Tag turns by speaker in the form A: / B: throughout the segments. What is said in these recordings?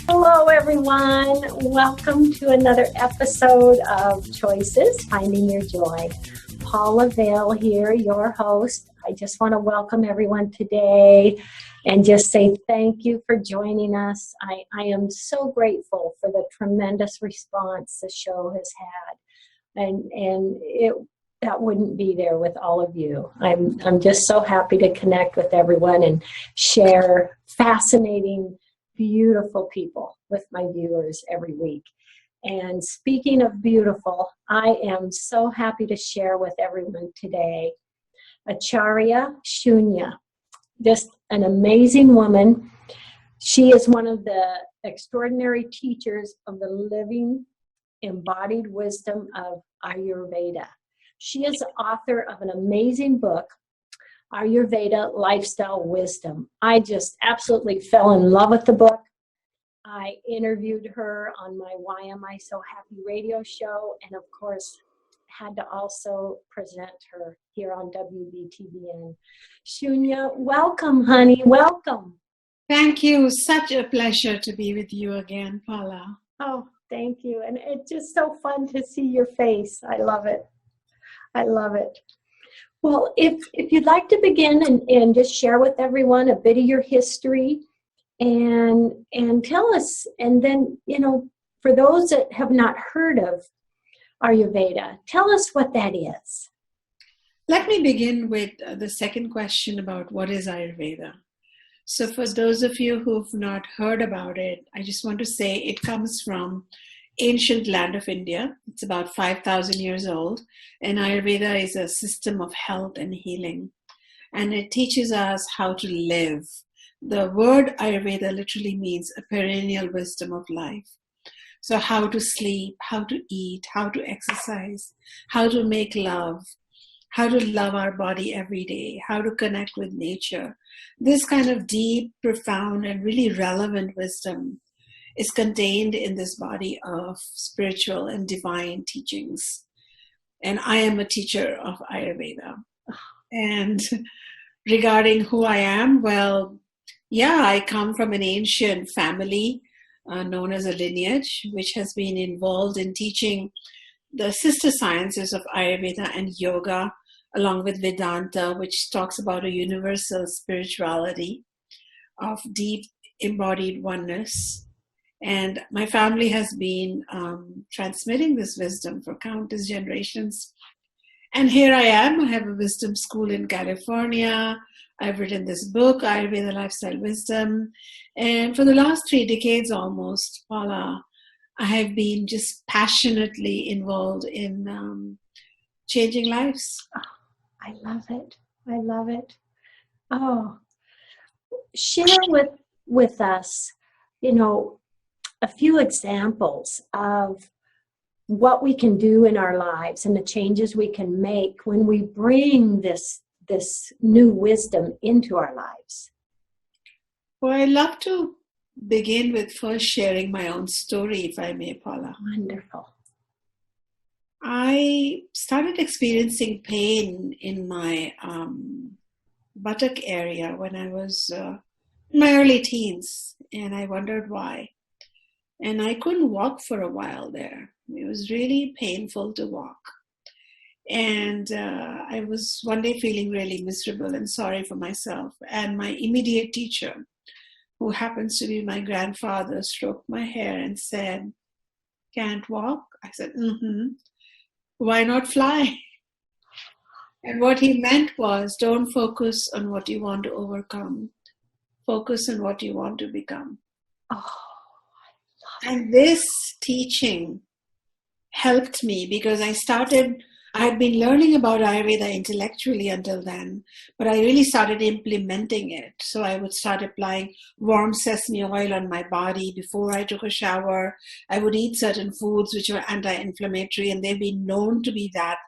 A: Hello, everyone. Welcome to another episode of Choices, Finding Your Joy. Paula Vail here, your host. I just want to welcome everyone today and just say thank you for joining us. I am so grateful for the tremendous response the show has had. And that wouldn't be there with all of you. I'm just so happy to connect with everyone and share fascinating, beautiful people with my viewers every week. And speaking of beautiful, I am so happy to share with everyone today Acharya Shunya, just an amazing woman. She is one of the extraordinary teachers of the living embodied wisdom of Ayurveda. She is the author of an amazing book, Ayurveda Lifestyle Wisdom. I just absolutely fell in love with the book. I interviewed her on my Why Am I So Happy radio show, and of course had to also present her here on WBTBN. Shunya, welcome, honey, welcome.
B: Thank you. Such a pleasure to be with you again, Paula.
A: Oh, thank you. And it's just so fun to see your face. I love it. I love it. Well, if you'd like to begin and just share with everyone a bit of your history and tell us, and then, for those that have not heard of Ayurveda, tell us what that is.
B: Let me begin with the second question about what is Ayurveda. So for those of you who've not heard about it, I just want to say it comes from ancient land of India. It's about 5,000 years old, and Ayurveda is a system of health and healing, and it teaches us how to live. The word Ayurveda literally means a perennial wisdom of life. So how to sleep, how to eat, how to exercise, how to make love, how to love our body every day, how to connect with nature. This kind of deep, profound, and really relevant wisdom is contained in this body of spiritual and divine teachings. And I am a teacher of Ayurveda. And regarding who I am, well, yeah, I come from an ancient family known as a lineage, which has been involved in teaching the sister sciences of Ayurveda and yoga, along with Vedanta, which talks about a universal spirituality of deep embodied oneness. And my family has been transmitting this wisdom for countless generations. And here I am. I have a wisdom school in California. I've written this book, Ayurveda Lifestyle Wisdom. And for the last 3 decades almost, Paula, I have been just passionately involved in changing lives.
A: Oh, I love it. I love it. Oh, share with us, a few examples of what we can do in our lives and the changes we can make when we bring this new wisdom into our lives.
B: Well, I'd love to begin with first sharing my own story, if I may, Paula.
A: Wonderful.
B: I started experiencing pain in my buttock area when I was in my early teens, and I wondered why. And I couldn't walk for a while there. It was really painful to walk. And I was one day feeling really miserable and sorry for myself. And my immediate teacher, who happens to be my grandfather, stroked my hair and said, "Can't walk?" I said, "Why not fly?" And what he meant was, don't focus on what you want to overcome. Focus on what you want to become.
A: Oh.
B: And this teaching helped me because I had been learning about Ayurveda intellectually until then, but I really started implementing it. So I would start applying warm sesame oil on my body before I took a shower. I would eat certain foods which were anti-inflammatory, and they've been known to be that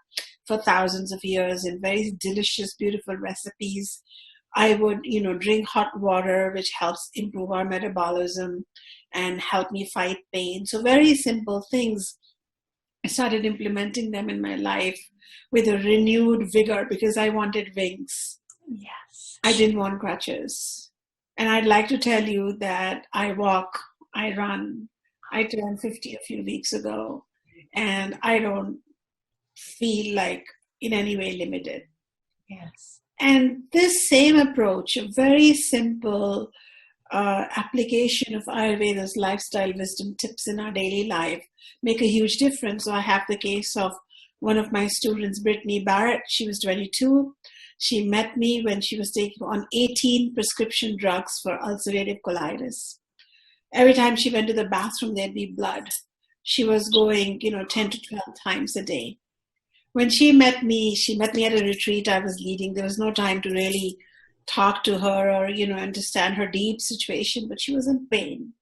B: for thousands of years in very delicious, beautiful recipes. I would, drink hot water, which helps improve our metabolism and help me fight pain. So very simple things. I started implementing them in my life with a renewed vigor because I wanted wings.
A: Yes.
B: I didn't want crutches. And I'd like to tell you that I walk, I run. I turned 50 a few weeks ago, and I don't feel like in any way limited.
A: Yes.
B: And this same approach, a very simple application of Ayurveda's lifestyle wisdom tips in our daily life, make a huge difference. So I have the case of one of my students, Brittany Barrett. She was 22. She met me when she was taking on 18 prescription drugs for ulcerative colitis. Every time she went to the bathroom, there'd be blood. She was going, 10 to 12 times a day. When she met me at a retreat I was leading. There was no time to really talk to her or, understand her deep situation, but she was in pain.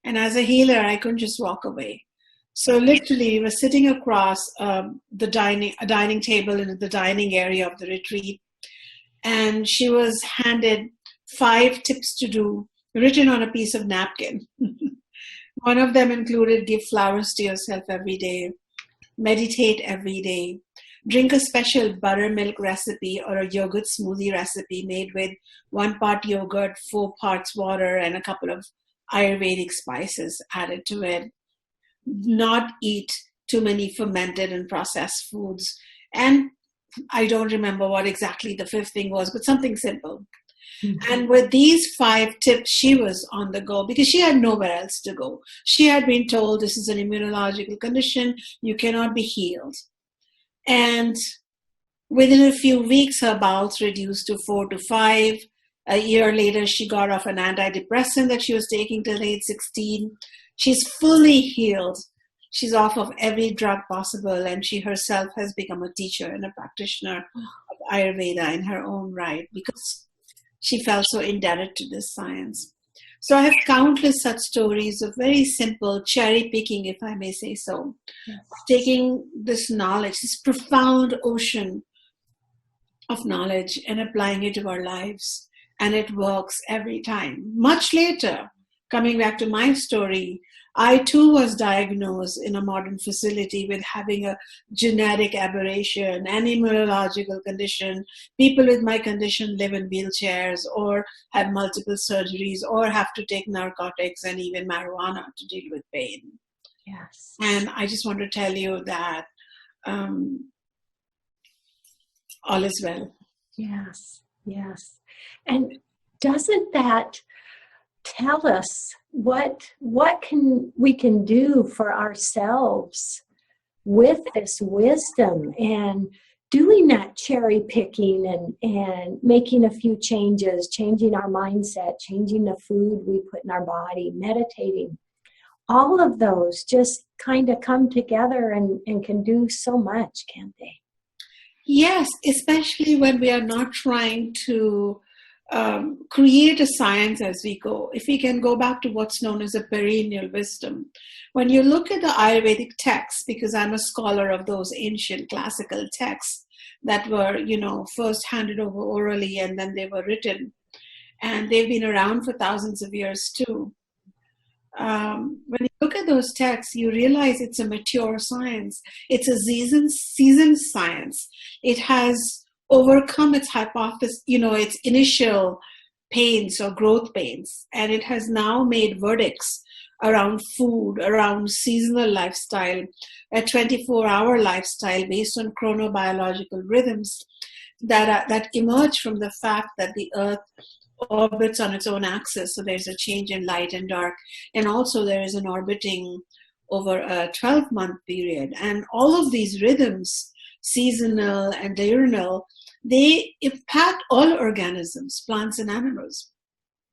B: And as a healer, I couldn't just walk away. So literally, we were sitting across a dining table in the dining area of the retreat, and she was handed 5 tips to do, written on a piece of napkin. One of them included give flowers to yourself every day, meditate every day, drink a special buttermilk recipe or a yogurt smoothie recipe made with 1 part yogurt, 4 parts water, and a couple of Ayurvedic spices added to it. Not eat too many fermented and processed foods. And I don't remember what exactly the 5th thing was, but something simple. Mm-hmm. And with these 5 tips, she was on the go because she had nowhere else to go. She had been told this is an immunological condition, you cannot be healed. And within a few weeks, her bowels reduced to 4 to 5. A year later, she got off an antidepressant that she was taking till age 16. She's fully healed. She's off of every drug possible, and she herself has become a teacher and a practitioner of Ayurveda in her own right because she felt so indebted to this science. So I have countless such stories of very simple cherry picking, if I may say so, yes. Taking this knowledge, this profound ocean of knowledge and applying it to our lives. And it works every time. Much later, coming back to my story, I too was diagnosed in a modern facility with having a genetic aberration, an immunological condition. People with my condition live in wheelchairs or have multiple surgeries or have to take narcotics and even marijuana to deal with pain.
A: Yes.
B: And I just want to tell you that all is well.
A: Yes, yes. And doesn't that tell us what we can do for ourselves with this wisdom and doing that cherry picking and making a few changes, changing our mindset, changing the food we put in our body, meditating. All of those just kind of come together and can do so much, can't they?
B: Yes, especially when we are not trying to create a science as we go. If we can go back to what's known as a perennial wisdom. When you look at the Ayurvedic texts, because I'm a scholar of those ancient classical texts that were, first handed over orally and then they were written, and they've been around for thousands of years too. When you look at those texts, you realize it's a mature science. It's a seasoned science. It has overcome its hypothesis, its initial pains or growth pains, and it has now made verdicts around food, around seasonal lifestyle, a 24-hour lifestyle based on chronobiological rhythms that emerge from the fact that the earth orbits on its own axis, so there's a change in light and dark, and also there is an orbiting over a 12-month period. And all of these rhythms, seasonal and diurnal, they impact all organisms, plants and animals.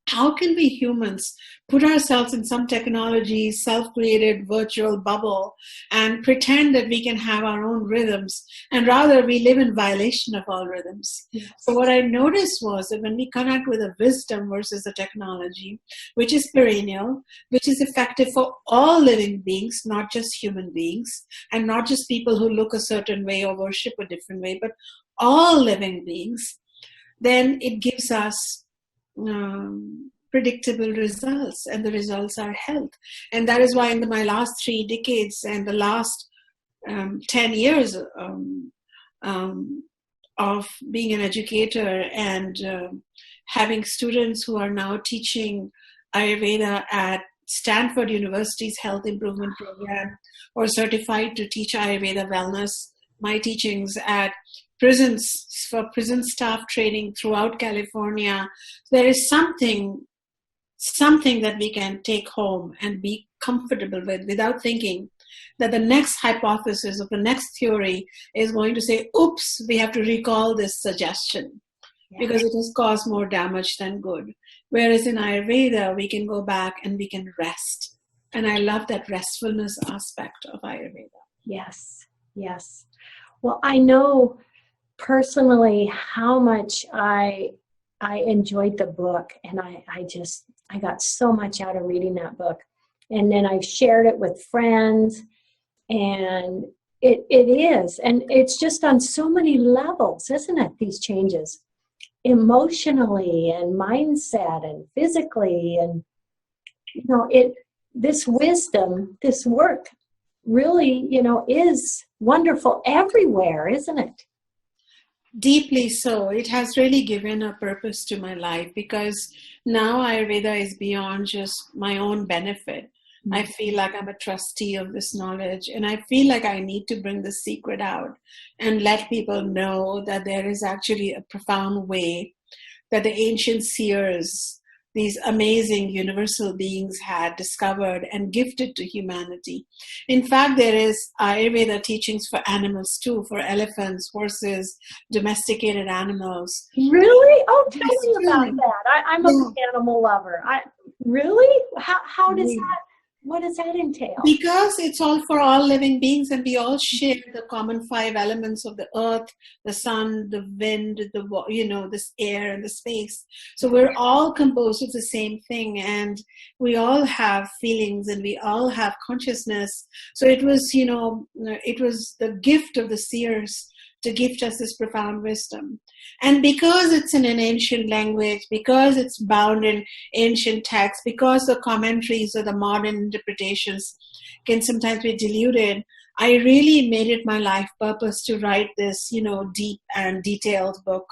B: How can we humans put ourselves in some technology, self-created virtual bubble and pretend that we can have our own rhythms, and rather we live in violation of all rhythms? Yes. So what I noticed was that when we connect with a wisdom versus a technology, which is perennial, which is effective for all living beings, not just human beings, and not just people who look a certain way or worship a different way, but all living beings, then it gives us predictable results, and the results are health. And that is why in my last 3 decades and the last 10 years of being an educator and having students who are now teaching Ayurveda at Stanford University's Health Improvement Program, or certified to teach Ayurveda wellness, my teachings at prisons for prison staff training throughout California. There is something that we can take home and be comfortable with without thinking that the next hypothesis or the next theory is going to say, oops, we have to recall this suggestion because it has caused more damage than good. Whereas in Ayurveda, we can go back and we can rest. And I love that restfulness aspect of Ayurveda.
A: Yes, yes. Well, I know personally how much I enjoyed the book, and I got so much out of reading that book. And then I've shared it with friends, and it is. And it's just on so many levels, isn't it, these changes? Emotionally and mindset and physically. And, this wisdom, this work really, is wonderful everywhere, isn't it?
B: Deeply so. It has really given a purpose to my life because now Ayurveda is beyond just my own benefit. I feel like I'm a trustee of this knowledge, and I feel like I need to bring the secret out and let people know that there is actually a profound way that the ancient seers, these amazing universal beings, had discovered and gifted to humanity. In fact, there is Ayurveda teachings for animals too, for elephants, horses, domesticated animals.
A: Really? Oh, tell me about that. I'm a big animal lover. Really? How does that? What does that entail?
B: Because it's all for all living beings, and we all share the common 5 elements of the earth, the sun, the wind, this air and the space. So we're all composed of the same thing, and we all have feelings and we all have consciousness. So it was, it was the gift of the seers to gift us this profound wisdom. And because it's in an ancient language, because it's bound in ancient texts, because the commentaries or the modern interpretations can sometimes be diluted, I really made it my life purpose to write this, deep and detailed book,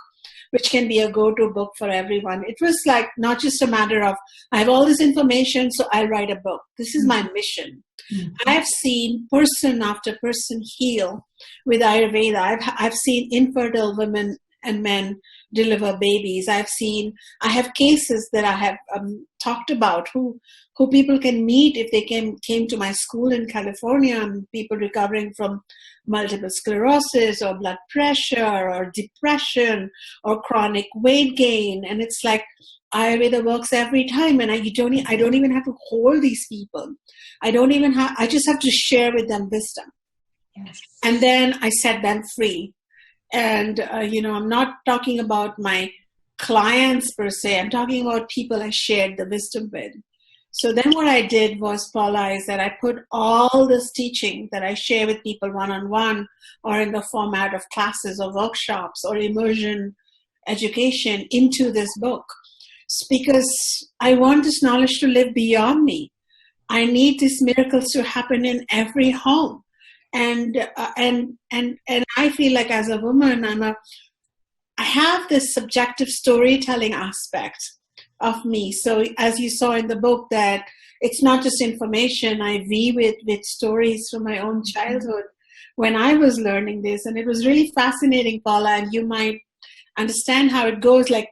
B: which can be a go-to book for everyone. It was like not just a matter of, I have all this information, so I'll write a book. This is my mission. I've seen person after person heal with Ayurveda. I've seen infertile women and men deliver babies. I have cases that I have talked about who people can meet if they came to my school in California, people recovering from multiple sclerosis or blood pressure or depression or chronic weight gain. And it's like Ayurveda works every time, and I don't even have to hold these people. I just have to share with them wisdom.
A: Yes.
B: And then I set them free. And, I'm not talking about my clients per se. I'm talking about people I shared the wisdom with. So then what I did was, Paula, is that I put all this teaching that I share with people one-on-one or in the format of classes or workshops or immersion education into this book. Because I want this knowledge to live beyond me. I need these miracles to happen in every home. And I feel like as a woman, I have this subjective storytelling aspect of me. So as you saw in the book, that it's not just information. I weave it with stories from my own childhood when I was learning this. And it was really fascinating, Paula, and you might understand how it goes. Like,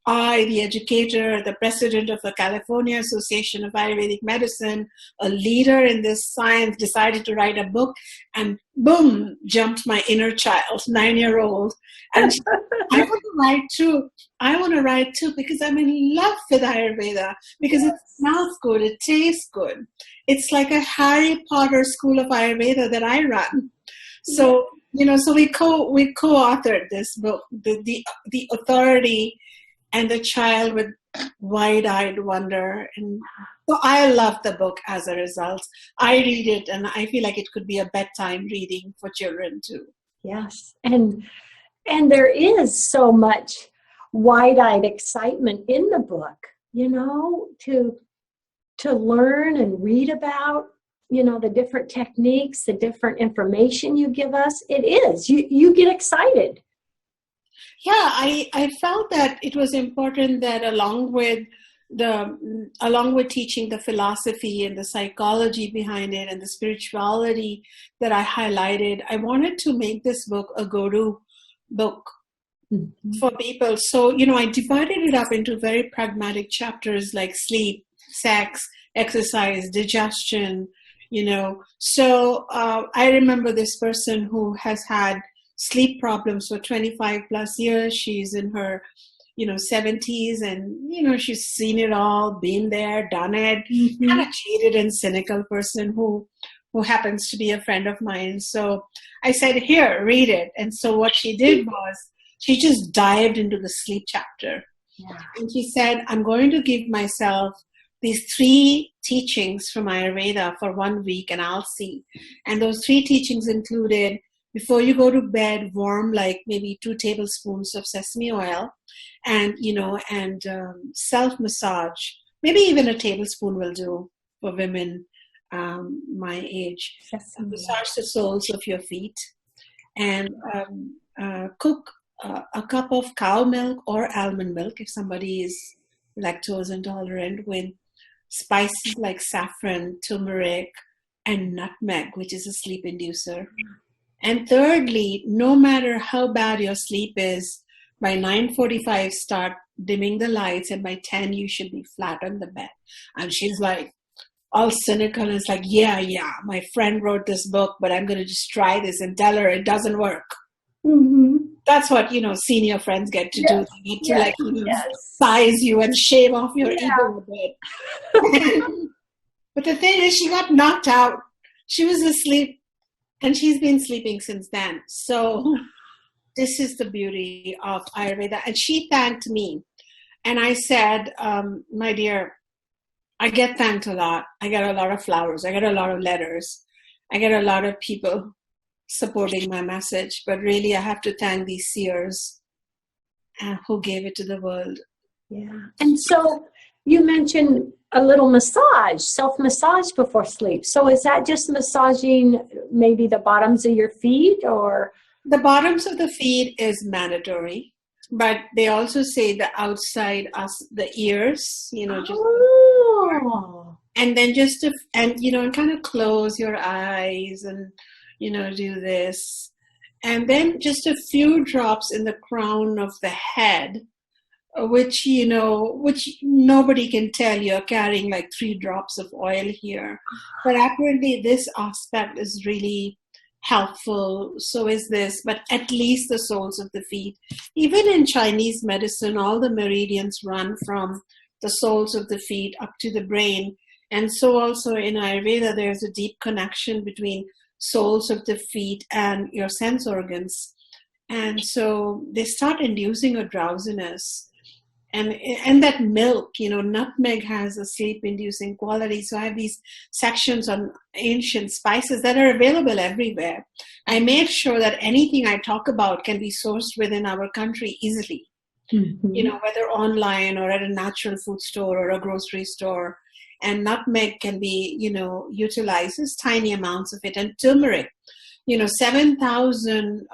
B: I, the educator, the president of the California Association of Ayurvedic Medicine, a leader in this science, decided to write a book, and boom, jumped my inner child, 9-year-old. And I want to write too. I want to write too because I'm in love with Ayurveda, because it smells good, it tastes good. It's like a Harry Potter school of Ayurveda that I run. So, so we co-authored this book, the authority and the child with wide-eyed wonder. And so I love the book as a result. I read it and I feel like it could be a bedtime reading for children too.
A: Yes. And there is so much wide-eyed excitement in the book, to learn and read about, the different techniques, the different information you give us. It is. You get excited.
B: Yeah, I felt that it was important that along with teaching the philosophy and the psychology behind it and the spirituality that I highlighted, I wanted to make this book a go-to book for people. So, I divided it up into very pragmatic chapters like sleep, sex, exercise, digestion, So I remember this person who has had sleep problems for 25 plus years. She's in her, 70s, and, she's seen it all, been there, done it, kind of jaded and cynical person who happens to be a friend of mine. So I said, here, read it. And so what she did was she just dived into the sleep chapter. Yeah. And she said, I'm going to give myself these 3 teachings from Ayurveda for 1 week and I'll see. And those 3 teachings included, before you go to bed, warm like maybe 2 tablespoons of sesame oil and, self-massage. Maybe even a tablespoon will do for women my age. Massage the soles of your feet and cook a cup of cow milk or almond milk if somebody is lactose intolerant, with spices like saffron, turmeric, and nutmeg, which is a sleep inducer. And thirdly, no matter how bad your sleep is, by 9:45 start dimming the lights, and by 10 you should be flat on the bed. And she's like all cynical, and it's like, yeah, my friend wrote this book, but I'm going to just try this and tell her it doesn't work. That's what, senior friends get to do. They get to size you and shave off your ego a bit. But the thing is, she got knocked out. She was asleep, and she's been sleeping since then. So this is the beauty of Ayurveda. And she thanked me. And I said, my dear, I get thanked a lot. I get a lot of flowers. I get a lot of letters. I get a lot of people supporting my message. But really, I have to thank these seers who gave it to the world.
A: Yeah. And so you mentioned a little massage, self-massage before sleep. So is that just massaging maybe the bottoms of your feet, or?
B: The bottoms of the feet is mandatory, but they also say the outside, the ears, just. And then and kind of close your eyes and, do this. And then just a few drops in the crown of the head, which nobody can tell you're carrying like 3 drops of oil here. But apparently this aspect is really helpful. So is this, but at least the soles of the feet. Even in Chinese medicine, all the meridians run from the soles of the feet up to the brain. And so also in Ayurveda, there's a deep connection between soles of the feet and your sense organs. And so they start inducing a drowsiness. And that milk, nutmeg has a sleep-inducing quality. So I have these sections on ancient spices that are available everywhere. I made sure that anything I talk about can be sourced within our country easily, whether online or at a natural food store or a grocery store. And nutmeg can be, utilized as tiny amounts of it. And turmeric, 7,000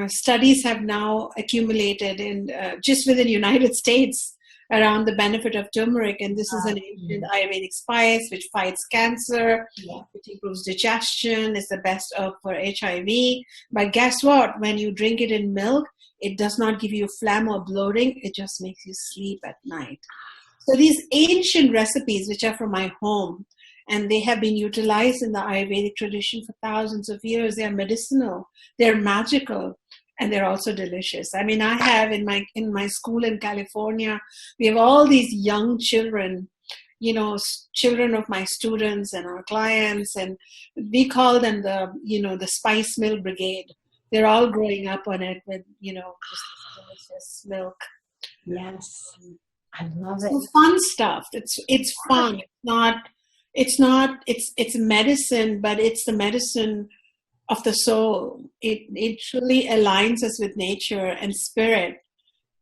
B: studies have now accumulated in just within the United States around the benefit of turmeric. And this is an ancient Ayurvedic spice which fights cancer, which improves digestion, is the best herb for HIV. But guess what? When you drink it in milk, it does not give you phlegm or bloating. It just makes you sleep at night. So these ancient recipes, which are from my home, and they have been utilized in the Ayurvedic tradition for thousands of years. They are medicinal, they're magical, and they're also delicious. I mean, I have in my school in California, we have all these young children, children of my students and our clients, and we call them the spice milk brigade. They're all growing up on it with, just delicious milk.
A: Yes. I love it.
B: It's fun stuff. It's fun. It's medicine, but it's the medicine of the soul. It truly aligns us with nature and spirit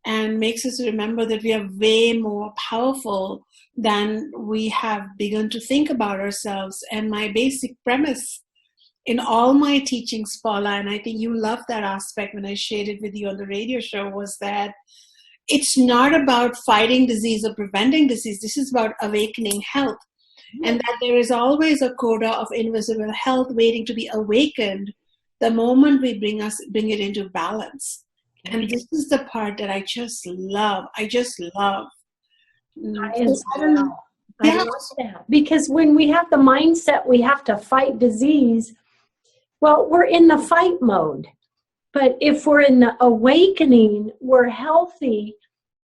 B: and makes us remember that we are way more powerful than we have begun to think about ourselves. And my basic premise in all my teachings, Paula, and I think you loved that aspect when I shared it with you on the radio show, was that it's not about fighting disease or preventing disease. This is about awakening health. And that there is always a coda of invisible health waiting to be awakened the moment we bring it into balance. And this is the part that I just love. I just love.
A: I love that. Because when we have the mindset we have to fight disease, well, we're in the fight mode. But if we're in the awakening, we're healthy,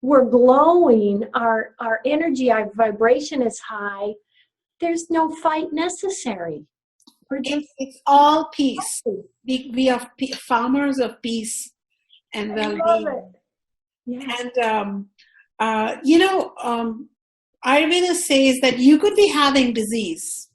A: we're glowing, our energy, our vibration is high, there's no fight necessary.
B: It's all peace. We are farmers of peace and well-being.
A: Yes.
B: And, Ayurveda says that you could be having disease,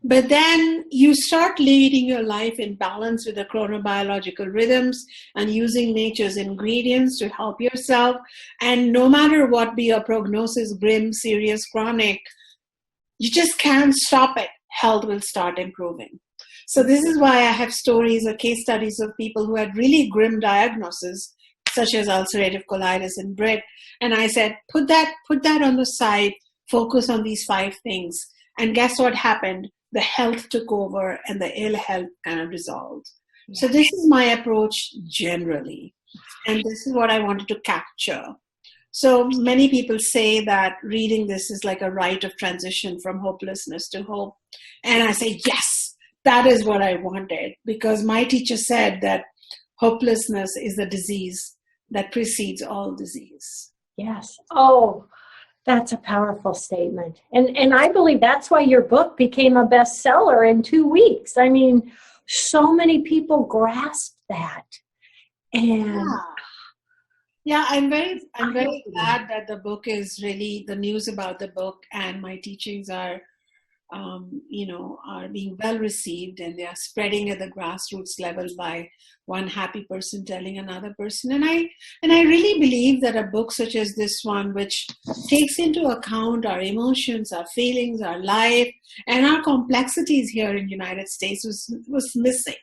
B: but then you start leading your life in balance with the chronobiological rhythms and using nature's ingredients to help yourself. And no matter what be your prognosis, grim, serious, chronic, you just can't stop it. Health will start improving. So this is why I have stories or case studies of people who had really grim diagnoses, such as ulcerative colitis and BRIT. And I said, put that on the side, focus on these 5 things. And guess what happened? The health took over and the ill health kind of resolved. Yeah. So this is my approach generally. And this is what I wanted to capture. So many people say that reading this is like a rite of transition from hopelessness to hope. And I say, yes, that is what I wanted, because my teacher said that hopelessness is the disease that precedes all disease.
A: Yes. Oh, that's a powerful statement. And I believe that's why your book became a bestseller in 2 weeks. I mean, so many people grasped that. And
B: yeah, I'm very glad that the book is really, the news about the book and my teachings are being well received, and they are spreading at the grassroots level by one happy person telling another person. And I really believe that a book such as this one, which takes into account our emotions, our feelings, our life, and our complexities here in the United States was missing.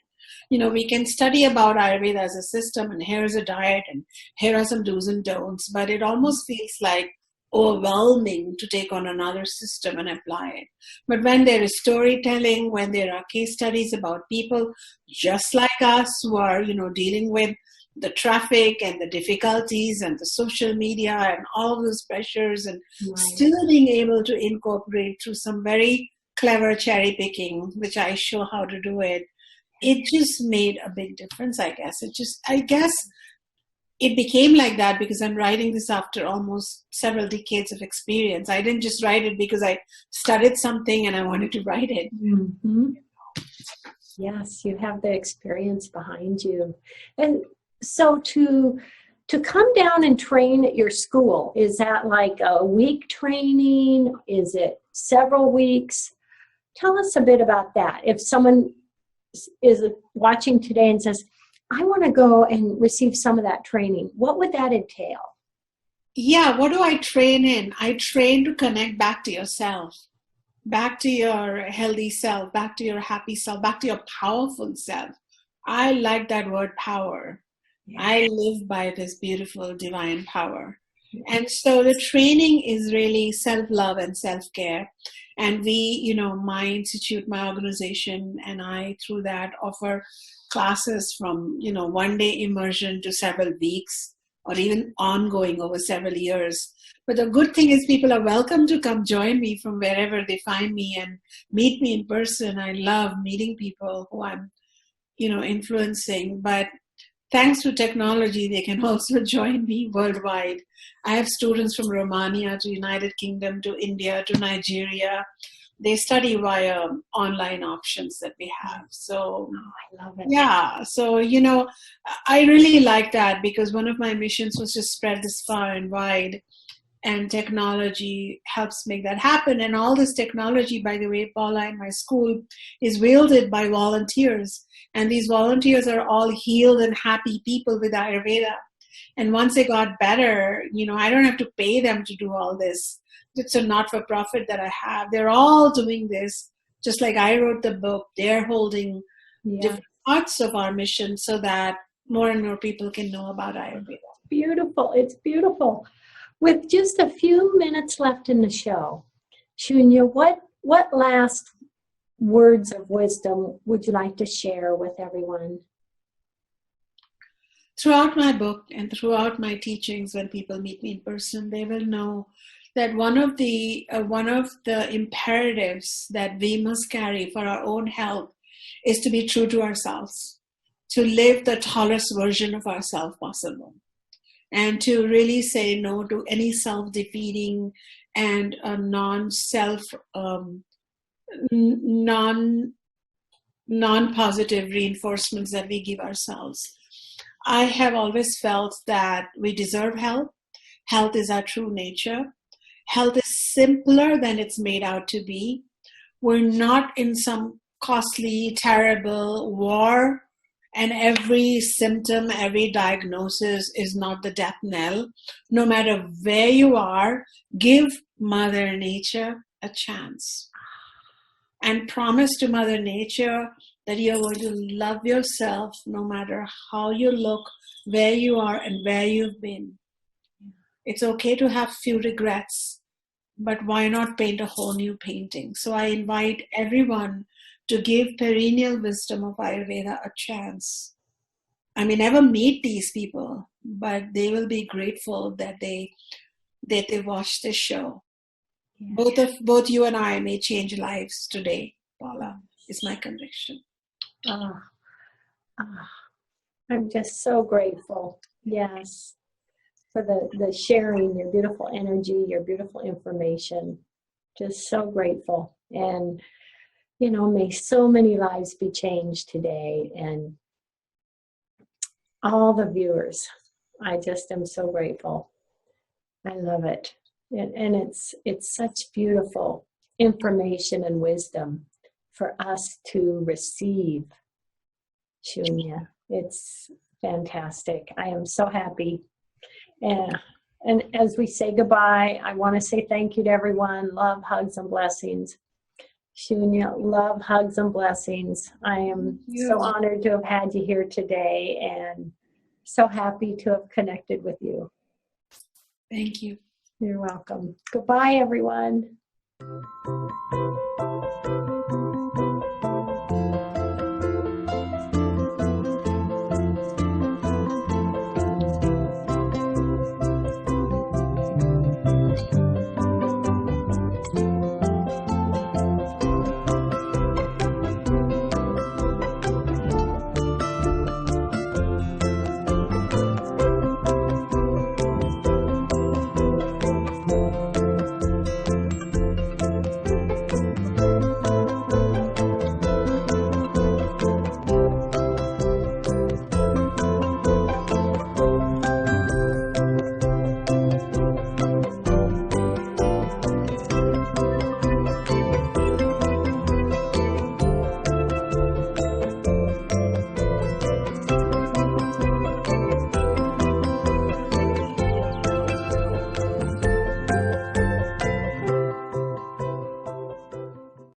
B: We can study about Ayurveda as a system, and here's a diet, and here are some do's and don'ts, but it almost feels like overwhelming to take on another system and apply it. But when there is storytelling, when there are case studies about people just like us who are, dealing with the traffic and the difficulties and the social media and all of those pressures, and still being able to incorporate through some very clever cherry picking, which I show how to do it, it just made a big difference, I guess. It became like that because I'm writing this after almost several decades of experience. I didn't just write it because I studied something and I wanted to write it.
A: Mm-hmm. Yes, you have the experience behind you. And so to come down and train at your school, is that like a week training? Is it several weeks? Tell us a bit about that. If someone is watching today and says, I want to go and receive some of that training, what would that entail?
B: Yeah, what do I train in? I train to connect back to yourself, back to your healthy self, back to your happy self, back to your powerful self. I like that word power. Yeah. I live by this beautiful divine power. Yeah. And so the training is really self-love and self-care. And we, my institute, my organization, and I, through that, offer classes from, 1-day immersion to several weeks, or even ongoing over several years. But the good thing is people are welcome to come join me from wherever they find me and meet me in person. I love meeting people who I'm, influencing. But thanks to technology, they can also join me worldwide. I have students from Romania to United Kingdom to India to Nigeria. They study via online options that we have. So,
A: I love it.
B: Yeah. So, I really like that because one of my missions was to spread this far and wide, and technology helps make that happen. And all this technology, by the way, Paula, in my school is wielded by volunteers. And these volunteers are all healed and happy people with Ayurveda. And once they got better, I don't have to pay them to do all this. It's a not-for-profit that I have. They're all doing this Just like I wrote the book, they're holding
A: Yeah.
B: different parts of our mission so that more and more people can know about Ayurveda.
A: Beautiful. It's beautiful. With just a few minutes left in the show, Shunya, what last words of wisdom would you like to share with everyone?
B: Throughout my book and throughout my teachings, when people meet me in person, they will know that one of the imperatives that we must carry for our own health is to be true to ourselves, to live the tallest version of ourselves possible, and to really say no to any self-defeating and non-positive reinforcements that we give ourselves. I have always felt that we deserve health. Health is our true nature. Health is simpler than it's made out to be. We're not in some costly, terrible war, and every symptom, every diagnosis is not the death knell. No matter where you are, give Mother Nature a chance. And promise to Mother Nature that you're going to love yourself no matter how you look, where you are, and where you've been. It's okay to have few regrets, but why not paint a whole new painting? So I invite everyone to give perennial wisdom of Ayurveda a chance. I may never meet these people, but they will be grateful that they watched this show. Yeah. Both you and I may change lives today, Paula. It's my conviction.
A: I'm just so grateful. Yes. For the sharing, your beautiful energy, your beautiful information. Just so grateful. And, may so many lives be changed today. And all the viewers, I just am so grateful. I love it. And it's such beautiful information and wisdom for us to receive, Shunya. It's fantastic. I am so happy. And as we say goodbye, I want to say thank you to everyone. Love, hugs, and blessings. Shunya, love, hugs, and blessings. I am so honored to have had you here today and so happy to have connected with you.
B: Thank you.
A: You're welcome. Goodbye, everyone.